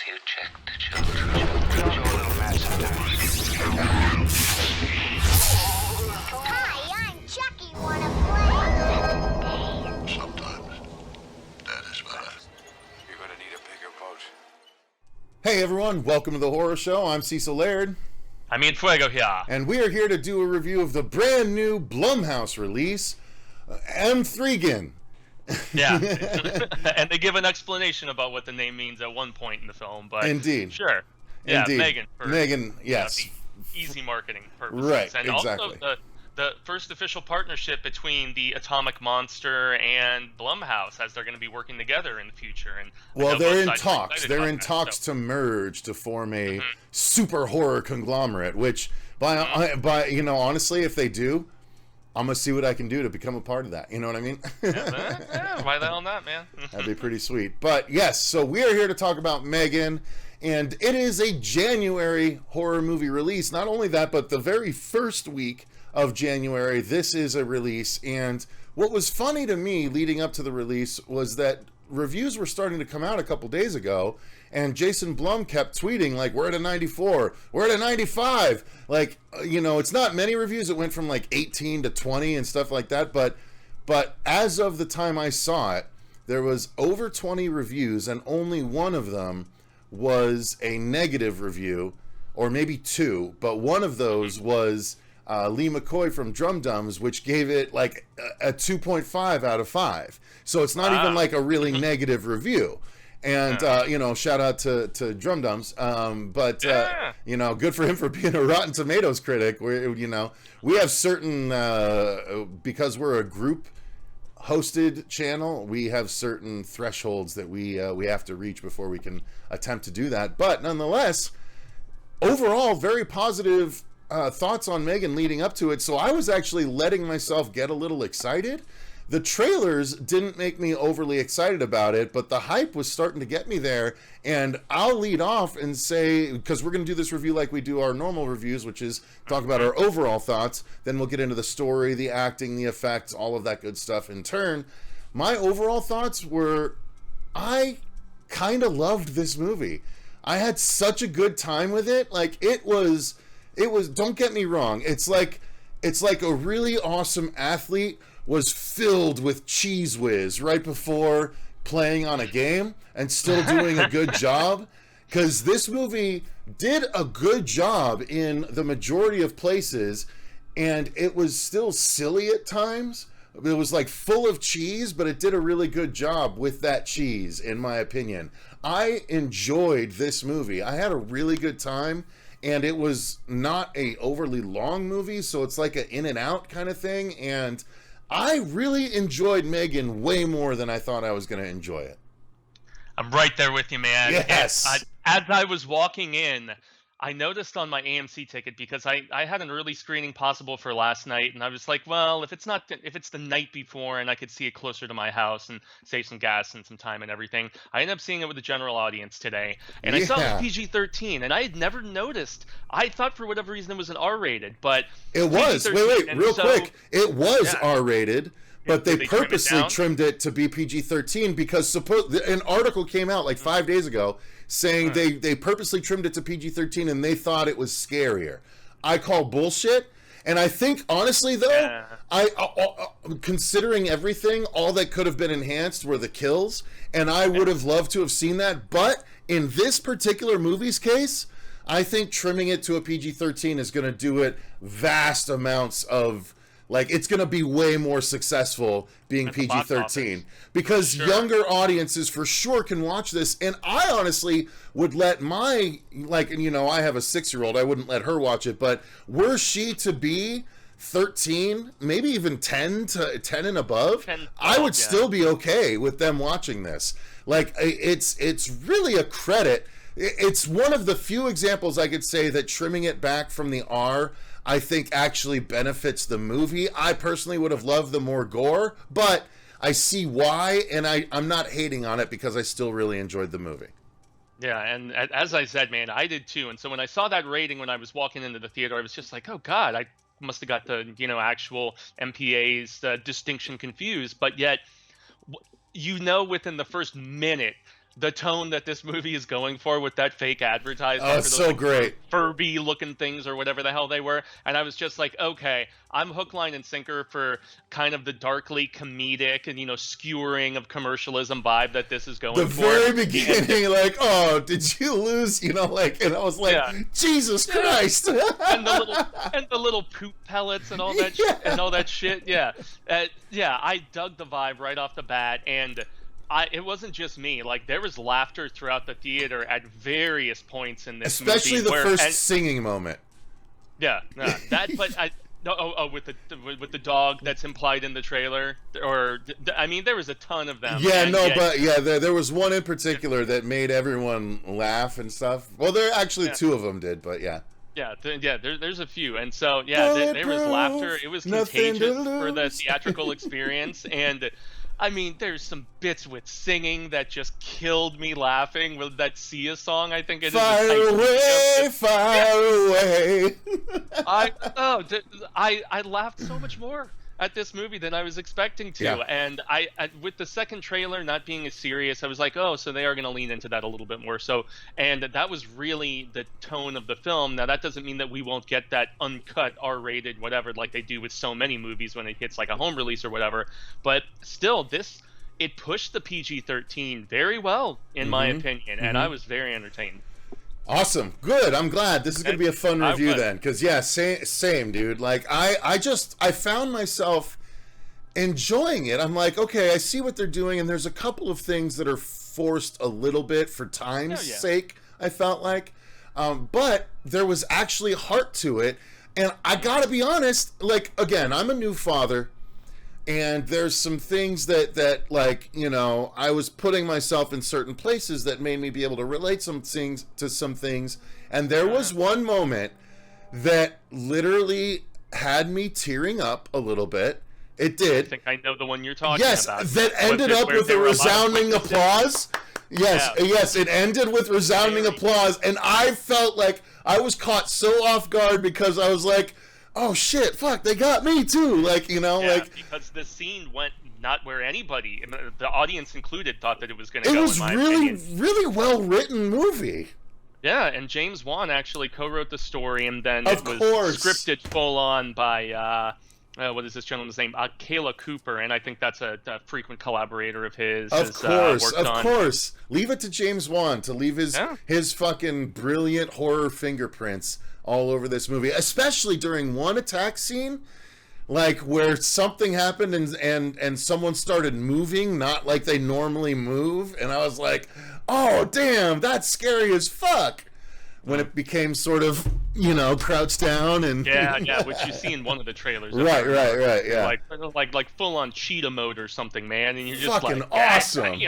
you check the children? Your little mad sometimes. Hi, I'm Chucky. Wanna play? Sometimes. That is better. You're gonna need a bigger boat. Hey everyone, welcome to the Horror Show. I'm Cecil Laird. I'm M3GAN here. And we are here to do a review of the brand new Blumhouse release, M3GAN. Yeah. And they give an explanation about what the name means at one point in the film, but Indeed. Sure. Yeah, Indeed. M3GAN. For, M3GAN, yes. Easy marketing purposes. Right, and exactly. Also the first official partnership between the Atomic Monster and Blumhouse, as they're going to be working together in the future. And Well, they're in both sides are talks. excited They're about in that, talks so. to merge to form a super horror conglomerate, which by you know, honestly, if they do, I'm going to see what I can do to become a part of that. You know what I mean? Yeah, why the hell not, man? That'd be pretty sweet. But yes, so we are here to talk about M3GAN, and it is a January horror movie release. Not only that, but the very first week of January, this is a release. And what was funny to me leading up to the release was that reviews were starting to come out a couple days ago, and Jason Blum kept tweeting like, we're at a 94, we're at a 95. Like, you know, it's not many reviews. It went from like 18 to 20 and stuff like that. But as of the time I saw it, there was over 20 reviews, and only one of them was a negative review, or maybe two. But one of those was Lee McCoy from Drum Dums, which gave it like a 2.5 out of 5. So it's not even like a really negative review. And, you know, shout out to Drum Dums. You know, good for him for being a Rotten Tomatoes critic. You know, we have certain, because we're a group hosted channel, we have certain thresholds that we have to reach before we can attempt to do that. But nonetheless, overall, very positive thoughts on M3GAN leading up to it. So I was actually letting myself get a little excited. The trailers didn't make me overly excited about it, but the hype was starting to get me there. And I'll lead off and say, because we're going to do this review like we do our normal reviews, which is talk about our overall thoughts. Then we'll get into the story, the acting, the effects, all of that good stuff in turn. My overall thoughts were, I kind of loved this movie. I had such a good time with it. Like, it was, don't get me wrong, it's like a really awesome athlete was filled with Cheese Whiz right before playing on a game and still doing a good job. Because this movie did a good job in the majority of places, and it was still silly at times. It was like full of cheese, but it did a really good job with that cheese, in my opinion. I enjoyed this movie. I had a really good time. And it was not a overly long movie, so it's like an in and out kind of thing. And I really enjoyed M3GAN way more than I thought I was going to enjoy it. I'm right there with you, man. Yes. As I was walking in, I noticed on my AMC ticket, because I had an early screening possible for last night, and I was like, well, if it's the night before and I could see it closer to my house and save some gas and some time and everything, I ended up seeing it with the general audience today. And I saw it was PG-13, and I had never noticed. I thought for whatever reason it was an R-rated, but it was. Wait, real quick. It was R-rated. But they purposely trimmed it to be PG-13 because an article came out like 5 days ago saying they purposely trimmed it to PG-13 and they thought it was scarier. I call bullshit. And I think, honestly, though, considering everything, all that could have been enhanced were the kills. And I would have loved to have seen that. But in this particular movie's case, I think trimming it to a PG-13 is going to do it vast amounts of... Like, it's going to be way more successful being PG-13 because younger audiences for sure can watch this. And I honestly would let my, like, you know, I have a 6-year-old. I wouldn't let her watch it. But were she to be 13, maybe even 10 and above, 10, 12, I would still be okay with them watching this. Like, it's really a credit. It's one of the few examples I could say that trimming it back from the R, I think, actually benefits the movie. I personally would have loved the more gore, but I see why, and I'm not hating on it because I still really enjoyed the movie. Yeah, and as I said, man, I did too. And so when I saw that rating when I was walking into the theater, I was just like, oh God, I must have got the, you know, actual MPA's distinction confused. But yet, you know, within the first minute the tone that this movie is going for with that fake advertisement. Oh, for it's those, so like, great. Furby looking things or whatever the hell they were. And I was just like, okay, I'm hook, line, and sinker for kind of the darkly comedic and, skewering of commercialism vibe that this is going The for. very beginning, like, oh, did you lose? And I was like, Yeah. Jesus Christ. and the little poop pellets and all that and all that shit. Yeah. I dug the vibe right off the bat, and it wasn't just me. Like, there was laughter throughout the theater at various points in this Especially movie. the first singing moment. Yeah, that. But with the dog that's implied in the trailer, or I mean, there was a ton of them. Yeah, there was one in particular that made everyone laugh and stuff. Well, there actually two of them did, but yeah. Yeah, there's a few, and so there was laughter. It was contagious for the theatrical experience, and I mean, there's some bits with singing that just killed me laughing. With that Sia song, I think it is. Far away. I laughed so much more at this movie than I was expecting to. Yeah. And I with the second trailer not being as serious, I was like, oh, so they are going to lean into that a little bit more. So, and that was really the tone of the film. Now, that doesn't mean that we won't get that uncut R-rated whatever like they do with so many movies when it hits like a home release or whatever. But still, it pushed the PG-13 very well, in my opinion, and I was very entertained. Awesome. Good. I'm glad. This is going to be a fun review then. Because, yeah, same, dude. Like, I found myself enjoying it. I'm like, okay, I see what they're doing, and there's a couple of things that are forced a little bit for time's sake, I felt like. But there was actually heart to it. And I got to be honest, like, again, I'm a new father. And there's some things that like, I was putting myself in certain places that made me be able to relate some things to some things. And there was one moment that literally had me tearing up a little bit. It did. I think I know the one you're talking about. Yes, that ended up with a resounding applause. Yes, it ended with resounding applause. And I felt like I was caught so off guard because I was like, oh shit, fuck, they got me too. Like, because the scene went not where anybody, the audience included, thought that it was going to go. It was really well written movie. Yeah, and James Wan actually co-wrote the story, and then it was scripted full on by what is this gentleman's name? Kayla Cooper, and I think that's a frequent collaborator of his. Of course. Leave it to James Wan to leave his fucking brilliant horror fingerprints all over this movie, especially during one attack scene, like where something happened and someone started moving, not like they normally move, and I was like, oh damn, that's scary as fuck. When it became sort of, crouched down and which you see in one of the trailers. Right, yeah. Like full on cheetah mode or something, man, and you're just fucking like, awesome.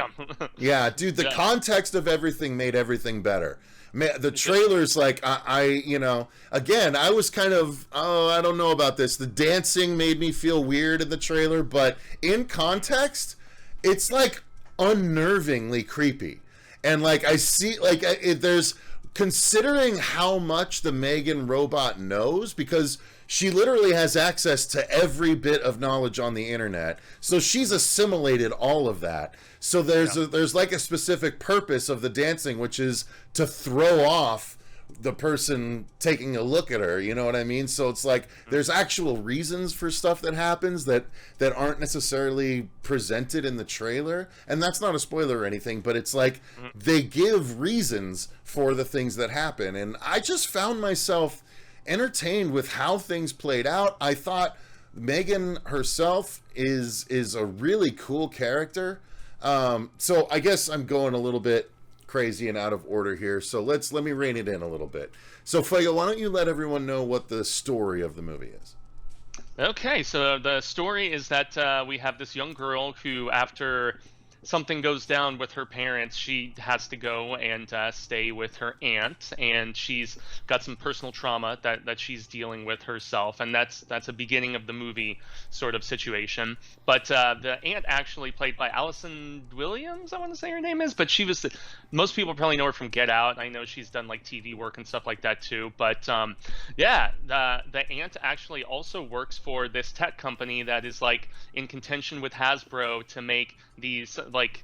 Yeah, dude, the context of everything made everything better. The trailers, like, again, I was kind of, I don't know about this. The dancing made me feel weird in the trailer, but in context, it's, like, unnervingly creepy. And, like, I see, like, there's, considering how much the M3GAN robot knows, because she literally has access to every bit of knowledge on the internet, so she's assimilated all of that. So there's like a specific purpose of the dancing, which is to throw off the person taking a look at her, you know what I mean? So it's like there's actual reasons for stuff that happens that aren't necessarily presented in the trailer, and that's not a spoiler or anything, but it's like they give reasons for the things that happen, and I just found myself entertained with how things played out. I thought M3GAN herself is a really cool character. So I guess I'm going a little bit crazy and out of order here. So let me rein it in a little bit. So Fuego, why don't you let everyone know what the story of the movie is? Okay, so the story is that we have this young girl who, after something goes down with her parents, she has to go and stay with her aunt, and she's got some personal trauma that she's dealing with herself, and that's a beginning of the movie sort of situation. But the aunt, actually played by Allison Williams, I want to say her name is, but she was most people probably know her from Get Out. I know she's done like TV work and stuff like that too. But the aunt actually also works for this tech company that is like in contention with Hasbro to make these like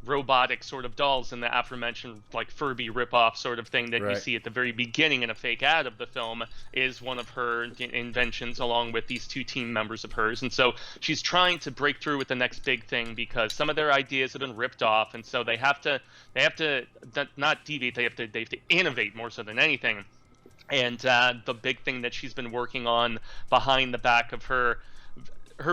robotic sort of dolls in the aforementioned like Furby ripoff sort of thing that you Right. see at the very beginning in a fake ad of the film is one of her inventions, along with these two team members of hers. And so she's trying to break through with the next big thing, because some of their ideas have been ripped off, and so they have to not deviate, they have to innovate more so than anything. And the big thing that she's been working on behind the back of her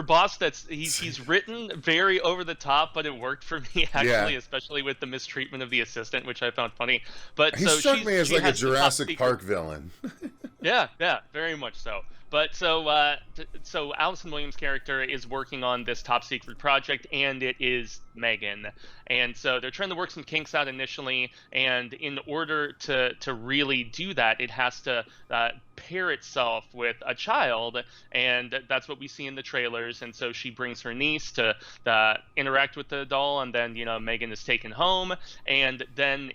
boss, he's written very over the top, but it worked for me actually, especially with the mistreatment of the assistant, which I found funny. But He so struck me as she like a has the top Jurassic secret- Park villain. Yeah, very much so. But so Allison Williams' character is working on this top secret project, and it is M3GAN. And so they're trying to work some kinks out initially, and in order to really do that, it has to pair itself with a child, and that's what we see in the trailers. And so she brings her niece to interact with the doll, and then M3GAN is taken home, and then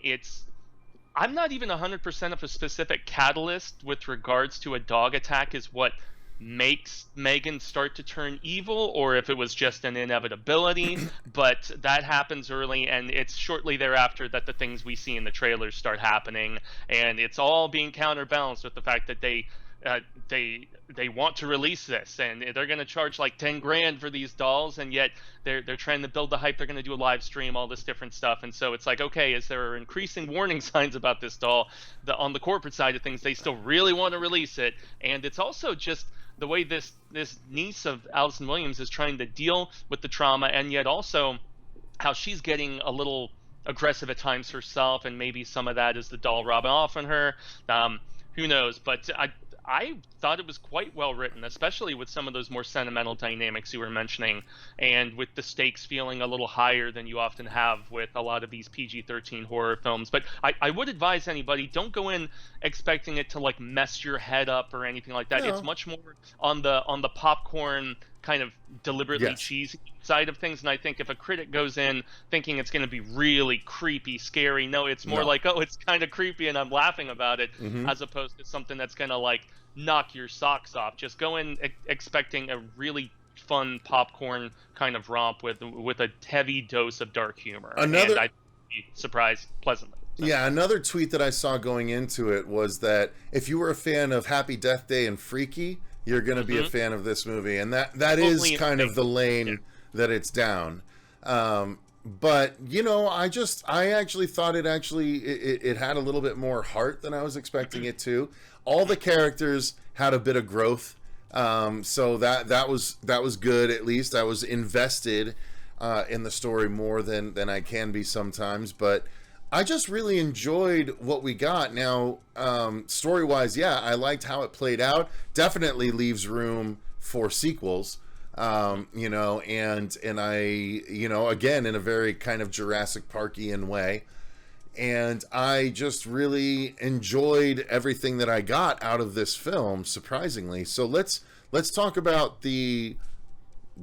I'm not even 100% of a specific catalyst with regards to a dog attack is what makes M3GAN start to turn evil, or if it was just an inevitability. But that happens early, and it's shortly thereafter that the things we see in the trailers start happening, and it's all being counterbalanced with the fact that they want to release this, and they're going to charge like 10 grand for these dolls, and yet they're trying to build the hype. They're going to do a live stream, all this different stuff. And so it's like, okay, is there increasing warning signs about this doll? On the corporate side of things, they still really want to release it. And it's also just the way this niece of Allison Williams is trying to deal with the trauma, and yet also how she's getting a little aggressive at times herself, and maybe some of that is the doll rubbing off on her. Who knows? But I thought it was quite well written, especially with some of those more sentimental dynamics you were mentioning, and with the stakes feeling a little higher than you often have with a lot of these PG-13 horror films. But I would advise anybody, don't go in expecting it to like mess your head up or anything like that. No. It's much more on the popcorn kind of deliberately cheesy side of things. And I think if a critic goes in thinking it's going to be really creepy, scary, no, it's more like, oh, it's kind of creepy and I'm laughing about it, as opposed to something that's going to like knock your socks off. Just go in expecting a really fun popcorn kind of romp with a heavy dose of dark humor. And I'd be surprised pleasantly. So. Yeah, another tweet that I saw going into it was that if you were a fan of Happy Death Day and Freaky, you're going to be a fan of this movie. And that is kind of the lane that it's down. But, I actually thought it had a little bit more heart than I was expecting it to. All the characters had a bit of growth. So that was good, at least. I was invested in the story more than I can be sometimes. But I just really enjoyed what we got. Now, story-wise, I liked how it played out. Definitely leaves room for sequels. And I, again, in a very kind of Jurassic Parkian way. And I just really enjoyed everything that I got out of this film, surprisingly. So let's talk about the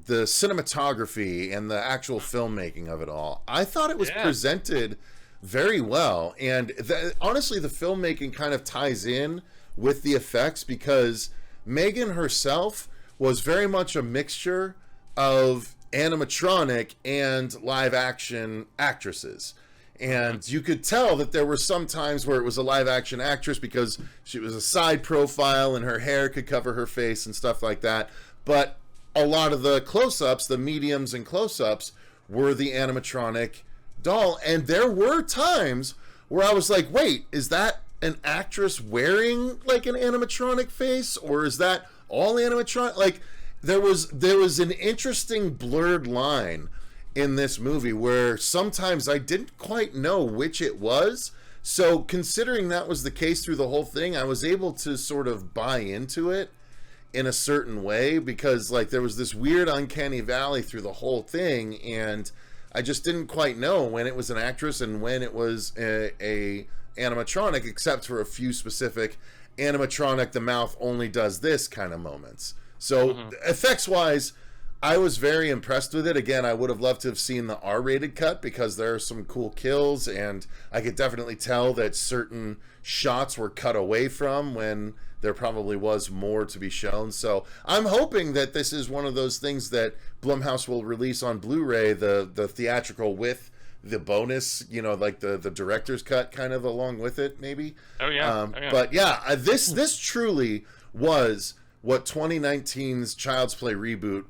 cinematography and the actual filmmaking of it all. I thought it was presented very well, and honestly, the filmmaking kind of ties in with the effects, because M3GAN herself was very much a mixture of animatronic and live action actresses. And you could tell that there were some times where it was a live action actress because she was a side profile and her hair could cover her face and stuff like that. But a lot of the close-ups, the mediums and close-ups, were the animatronic doll. And there were times where I was like, wait, is that an actress wearing like an animatronic face, or is that all animatronic? Like, there was an interesting blurred line in this movie where sometimes I didn't quite know which it was. So considering that was the case through the whole thing, I was able to sort of buy into it in a certain way, because like there was this weird uncanny valley through the whole thing, and I just didn't quite know when it was an actress and when it was a animatronic, except for a few specific animatronic, the mouth only does this kind of moments. So effects wise, I was very impressed with it. Again, I would have loved to have seen the R-rated cut, because there are some cool kills, and I could definitely tell that certain shots were cut away from when there probably was more to be shown. So I'm hoping that this is one of those things that Blumhouse will release on Blu-ray, the theatrical with the bonus, like the director's cut kind of along with it, maybe. Oh yeah. But yeah, this truly was what 2019's Child's Play reboot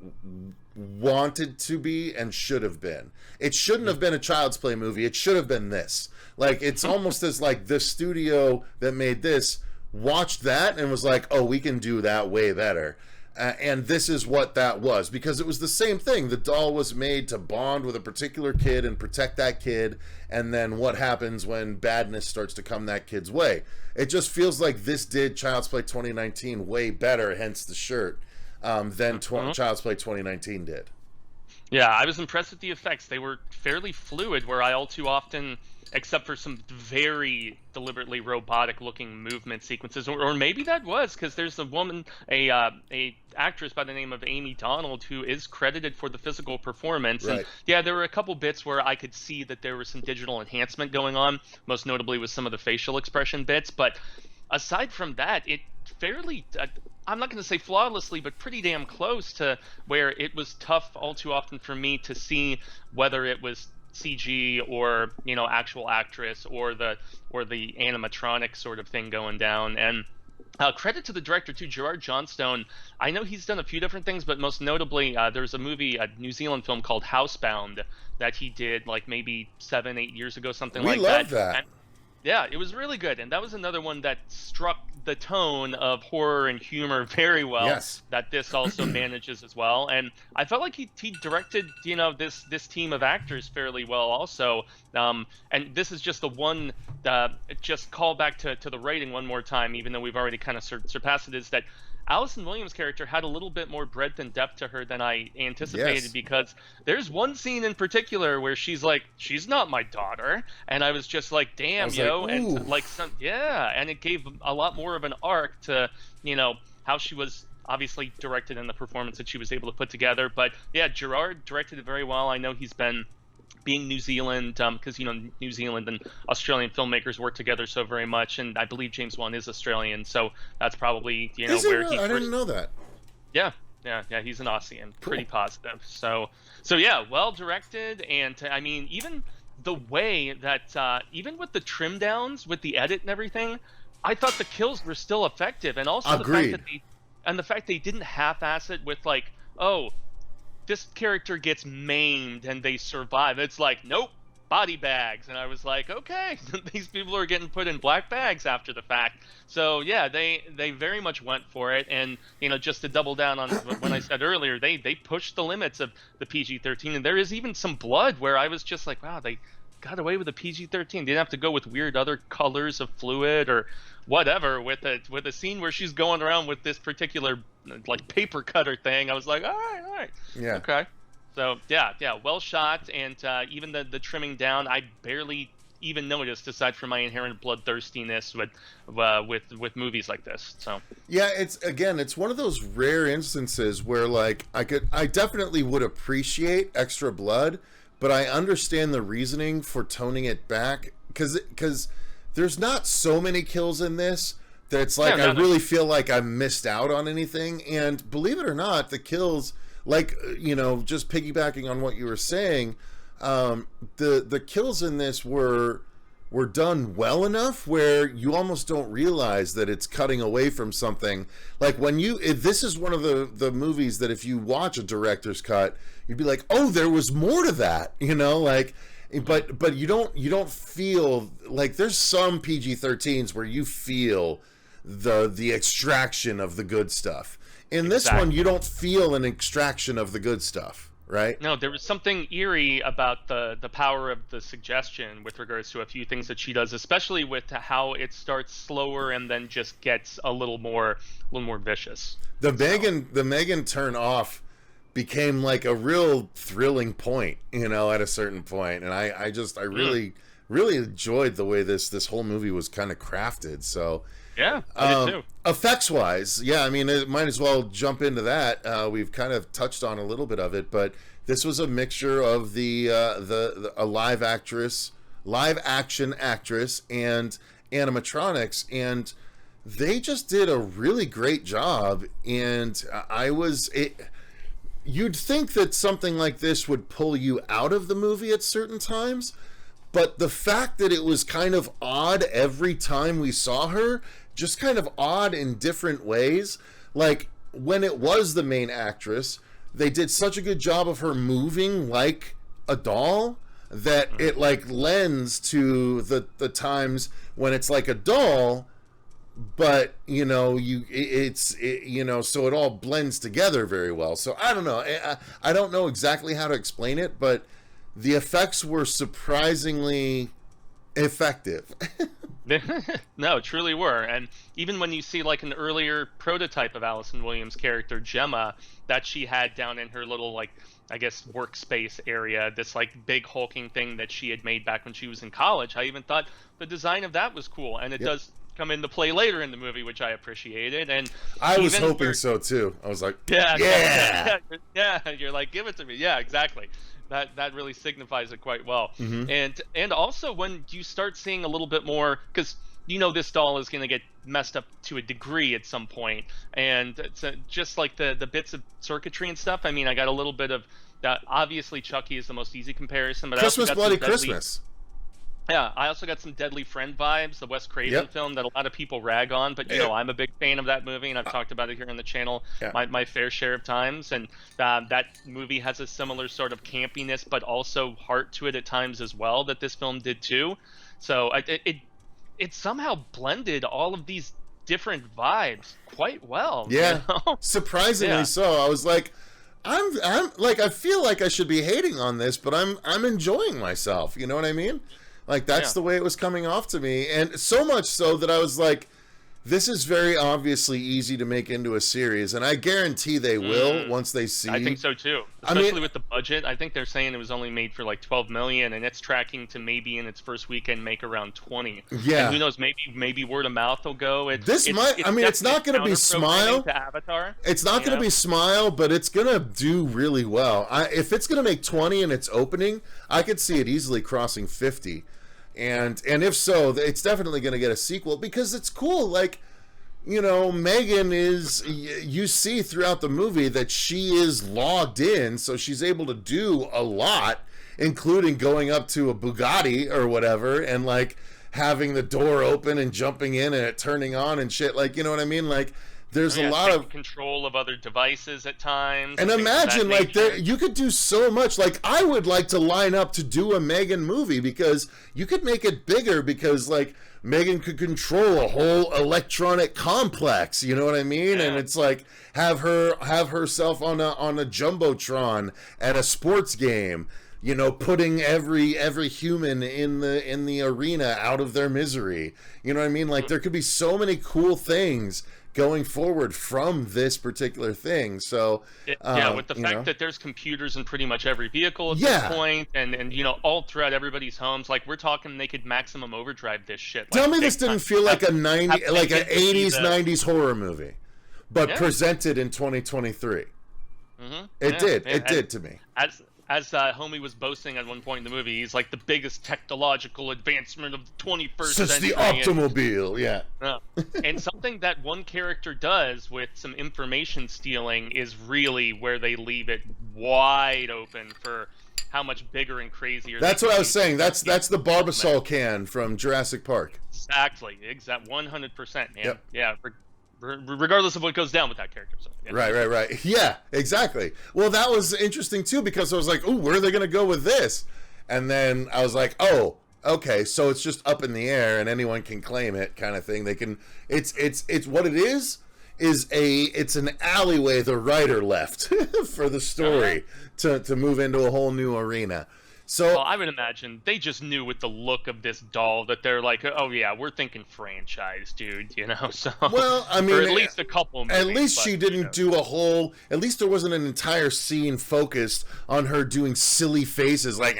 wanted to be and should have been. It shouldn't have been a Child's Play movie. It should have been this. Like, it's almost as like the studio that made this watched that and was like, oh, we can do that way better. And this is what that was, because it was the same thing. The doll was made to bond with a particular kid and protect that kid, and then what happens when badness starts to come that kid's way. It just feels like this did Child's Play 2019 way better, hence the shirt, than Child's Play 2019 did. Yeah, I was impressed with the effects. They were fairly fluid, where I all too often, except for some very deliberately robotic-looking movement sequences, or maybe that was because there's a woman, a actress by the name of Amy Donald, who is credited for the physical performance. Right. And yeah, there were a couple bits where I could see that there was some digital enhancement going on, most notably with some of the facial expression bits. But aside from that, it fairly, I'm not going to say flawlessly, but pretty damn close to where it was tough all too often for me to see whether it was CG or actual actress or the animatronic sort of thing going down. And credit to the director too, Gerard Johnstone. I know he's done a few different things, but most notably there's a movie, a New Zealand film called Housebound that he did like maybe 7-8 years ago, something like that. We love that. And, yeah, it was really good, and that was another one that struck the tone of horror and humor very well. Yes. That this also manages as well, and I felt like he directed this team of actors fairly well also. And this is just the one, just call back to the writing one more time, even though we've already kind of surpassed it. Is that Allison Williams' character had a little bit more breadth and depth to her than I anticipated. Yes. Because there's one scene in particular where she's like, she's not my daughter, and I was just like, damn, yo, like, and like and it gave a lot more of an arc to how she was obviously directed in the performance that she was able to put together. But yeah, Gerard directed it very well. I know he's been, being New Zealand, because New Zealand and Australian filmmakers work together so very much, and I believe James Wan is Australian, so that's probably where he. I didn't know that. Yeah, he's an Aussie and pretty positive. So yeah, well directed, and I mean, even the way that even with the trim downs, with the edit and everything, I thought the kills were still effective, and also Agreed. the fact they didn't half-ass it with like, oh, this character gets maimed and they survive. It's like, nope, body bags. And I was like, okay, these people are getting put in black bags after the fact. So yeah, they very much went for it. And just to double down on what I said earlier, they pushed the limits of the PG-13, and there is even some blood where I was just like, wow, they got away with a PG-13. They didn't have to go with weird other colors of fluid or whatever with a scene where she's going around with this particular like paper cutter thing. I was like, all right, Yeah. okay. So yeah, well shot, and even the trimming down, I barely even noticed, aside from my inherent bloodthirstiness with movies like this. So yeah, it's one of those rare instances where like I definitely would appreciate extra blood, but I understand the reasoning for toning it back because there's not so many kills in this that it's like I really feel like I missed out on anything. And believe it or not, the kills, like just piggybacking on what you were saying, the kills in this were done well enough where you almost don't realize that it's cutting away from something. Like this is one of the movies that if you watch a director's cut, you'd be like, oh, there was more to that, but you don't feel like there's some PG-13s where you feel the extraction of the good stuff. In this one, you don't feel an extraction of the good stuff, right? No, there was something eerie about the power of the suggestion with regards to a few things that she does, especially with how it starts slower and then just gets a little more vicious. The M3GAN turn off became like a real thrilling point, at a certain point, and I really enjoyed the way this whole movie was kind of crafted. So yeah, I did too. Effects wise, yeah, I mean, it might as well jump into that. We've kind of touched on a little bit of it, but this was a mixture of a live action actress and animatronics, and they just did a really great job. And you'd think that something like this would pull you out of the movie at certain times, but the fact that it was kind of odd every time we saw her, just kind of odd in different ways. Like, when it was the main actress, they did such a good job of her moving like a doll that it, like, lends to the times when it's like a doll, but, you know, you know, so it all blends together very well. So I don't know. I don't know exactly how to explain it, but the effects were surprisingly effective. No, truly were. And even when you see like an earlier prototype of Allison Williams' character, Gemma, that she had down in her little, like, I guess, workspace area, this like big hulking thing that she had made back when she was in college, I even thought the design of that was cool. And it does come into play later in the movie, which I appreciated. And I was hoping so too. I was like, yeah, you're like, give it to me. Yeah, exactly. That really signifies it quite well. And also when you start seeing a little bit more, because you know this doll is going to get messed up to a degree at some point, and it's just like the bits of circuitry and stuff. I mean, I got a little bit of that. Obviously, Chucky is the most easy comparison, but Christmas Bloody Christmas. Yeah, I also got some Deadly Friend vibes, the Wes Craven film that a lot of people rag on, but you know, I'm a big fan of that movie, and I've talked about it here on the channel my fair share of times. And that movie has a similar sort of campiness, but also heart to it at times as well, that this film did too. So it somehow blended all of these different vibes quite well. Yeah, you know? surprisingly so. I was like, I'm like, I feel like I should be hating on this, but I'm enjoying myself. You know what I mean? Like, that's the way it was coming off to me. And so much so that I was like, this is very obviously easy to make into a series. And I guarantee they will once they see. I think so, too. Especially with the budget. I think they're saying it was only made for like $12 million, and it's tracking to maybe in its first weekend make around 20. Yeah. And who knows, maybe word of mouth will go. It's not going to be Smile. To Avatar. It's not going to be Smile, but it's going to do really well. If it's going to make 20 in its opening, I could see it easily crossing 50. And if so, it's definitely going to get a sequel, because it's cool. Like, you know, M3GAN is, you see throughout the movie that she is logged in, so she's able to do a lot, including going up to a Bugatti or whatever and like having the door open and jumping in and it turning on and shit. Like, you know what I mean? Like, there's a lot of control of other devices at times. And imagine, like, you could do so much. Like, I would like to line up to do a M3GAN movie, because you could make it bigger, because, like, M3GAN could control a whole electronic complex, you know what I mean? Yeah. And it's like, have herself on a jumbotron at a sports game, you know, putting every human in the arena out of their misery. You know what I mean? Like, there could be so many cool things going forward from this particular thing. So with the fact that there's computers in pretty much every vehicle at this point, and you know, all throughout everybody's homes, like, we're talking they could maximum overdrive this shit. Tell me this didn't feel like an 80s 90s horror movie, but presented in 2023. It did to me. As homie was boasting at one point in the movie, he's like, the biggest technological advancement of the 21st century. Since the automobile, And something that one character does with some information stealing is really where they leave it wide open for how much bigger and crazier. That's what I was saying. That's the Barbasol can from Jurassic Park. Exactly. 100%, man. Yep. Yeah. Regardless of what goes down with that character. So, Right. Yeah, exactly. Well, that was interesting too, because I was like, "Ooh, where are they going to go with this?" And then I was like, "Oh, okay, so it's just up in the air and anyone can claim it, kind of thing. They can. It's what it is it's an alleyway the writer left for the story to move into a whole new arena." So well, I would imagine they just knew with the look of this doll that they're like, oh yeah, we're thinking franchise, dude. You know, so well, I mean, or at least a couple. Movies, at least she didn't do a whole. At least there wasn't an entire scene focused on her doing silly faces like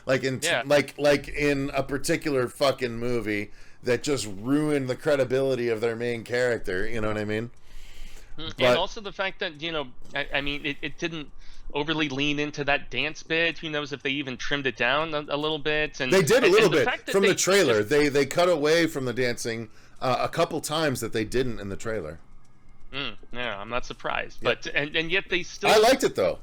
like in a particular fucking movie that just ruined the credibility of their main character. You know what I mean? And also the fact that, you know, I mean, it didn't overly lean into that dance bit. Who knows if they even trimmed it down a little bit? And they did a little bit from the trailer. They cut away from the dancing a couple times that they didn't in the trailer. Yeah, I'm not surprised. Yep. But and yet they still I liked it though.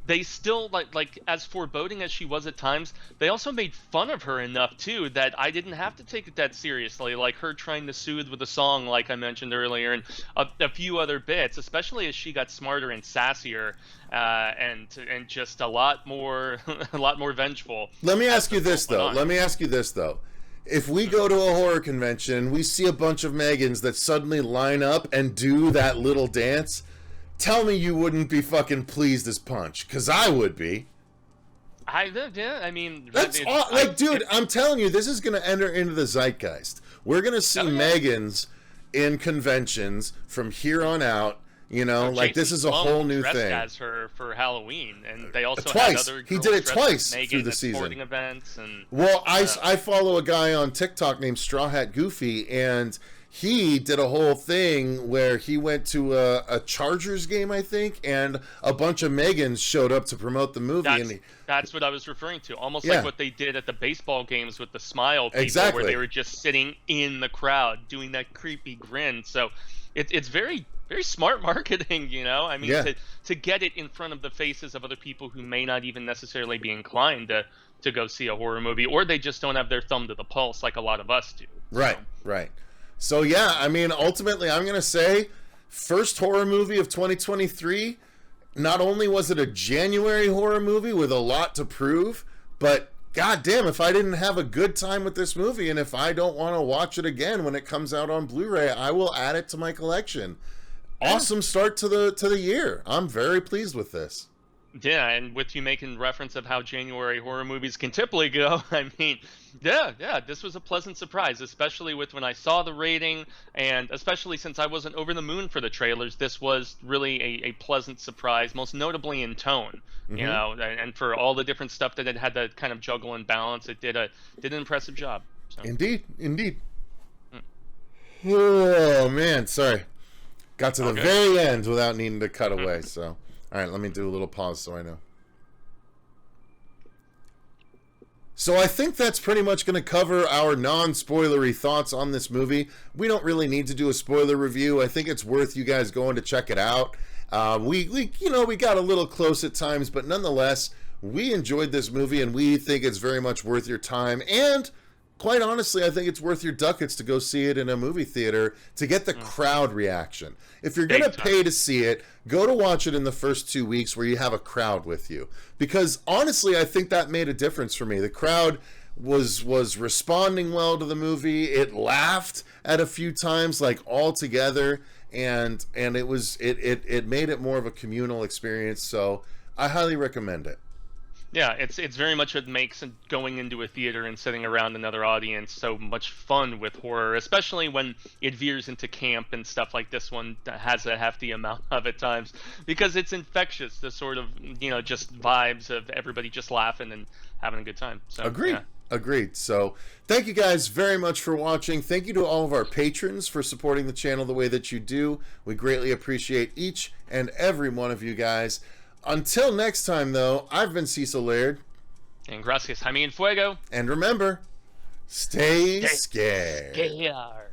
they still like as foreboding as she was at times, they also made fun of her enough too that I didn't have to take it that seriously. Like her trying to soothe with a song, like I mentioned earlier, and a few other bits, especially as she got smarter and sassier, and just a lot more a lot more vengeful. Let me ask you this though. If we go to a horror convention, we see a bunch of M3GANs that suddenly line up and do that little dance. Tell me you wouldn't be fucking pleased as punch, because I would be. I mean, That's dude, I'm telling you, this is going to enter into the zeitgeist. We're going to see M3GANs in conventions from here on out. You know, like this is a whole new thing. As her for Halloween, and they also twice. had other He did it twice through the season. Sporting events and I follow a guy on TikTok named Straw Hat Goofy, and he did a whole thing where he went to a Chargers game, I think, and a bunch of M3GANs showed up to promote the movie. That's what I was referring to. Almost like what they did at the baseball games with the smile people, where they were just sitting in the crowd doing that creepy grin. So it's very, very smart marketing, you know? I mean, to get it in front of the faces of other people who may not even necessarily be inclined to go see a horror movie, or they just don't have their thumb to the pulse like a lot of us do. Right. So, yeah, I mean, ultimately, I'm going to say, first horror movie of 2023, not only was it a January horror movie with a lot to prove, but goddamn, if I didn't have a good time with this movie, and if I don't want to watch it again when it comes out on Blu-ray, I will add it to my collection. Awesome start to the year. I'm very pleased with this. Yeah, and with you making reference of how January horror movies can typically go, I mean, yeah, this was a pleasant surprise, especially with when I saw the rating, and especially since I wasn't over the moon for the trailers, this was really a pleasant surprise, most notably in tone, you know, and for all the different stuff that it had to kind of juggle and balance, it did an impressive job. So. Indeed. Oh, man, sorry. Got to the very end without needing to cut away, so... All right, let me do a little pause so I know. So I think that's pretty much going to cover our non-spoilery thoughts on this movie. We don't really need to do a spoiler review. I think it's worth you guys going to check it out. We got a little close at times, but nonetheless, we enjoyed this movie, and we think it's very much worth your time. And quite honestly, I think it's worth your ducats to go see it in a movie theater to get the crowd reaction. If you're going to pay to see it, go to watch it in the first 2 weeks where you have a crowd with you. Because honestly, I think that made a difference for me. The crowd was responding well to the movie. It laughed at a few times, like all together, and it made it more of a communal experience. So I highly recommend it. Yeah, it's very much what makes going into a theater and sitting around another audience so much fun with horror, especially when it veers into camp and stuff like this one has a hefty amount of at times, because it's infectious, the sort of, just vibes of everybody just laughing and having a good time. So, Agreed. So thank you guys very much for watching. Thank you to all of our patrons for supporting the channel the way that you do. We greatly appreciate each and every one of you guys. Until next time, though, I've been Cecil Laird. And gracias, Jaime and Fuego. And remember, stay scared. Scared.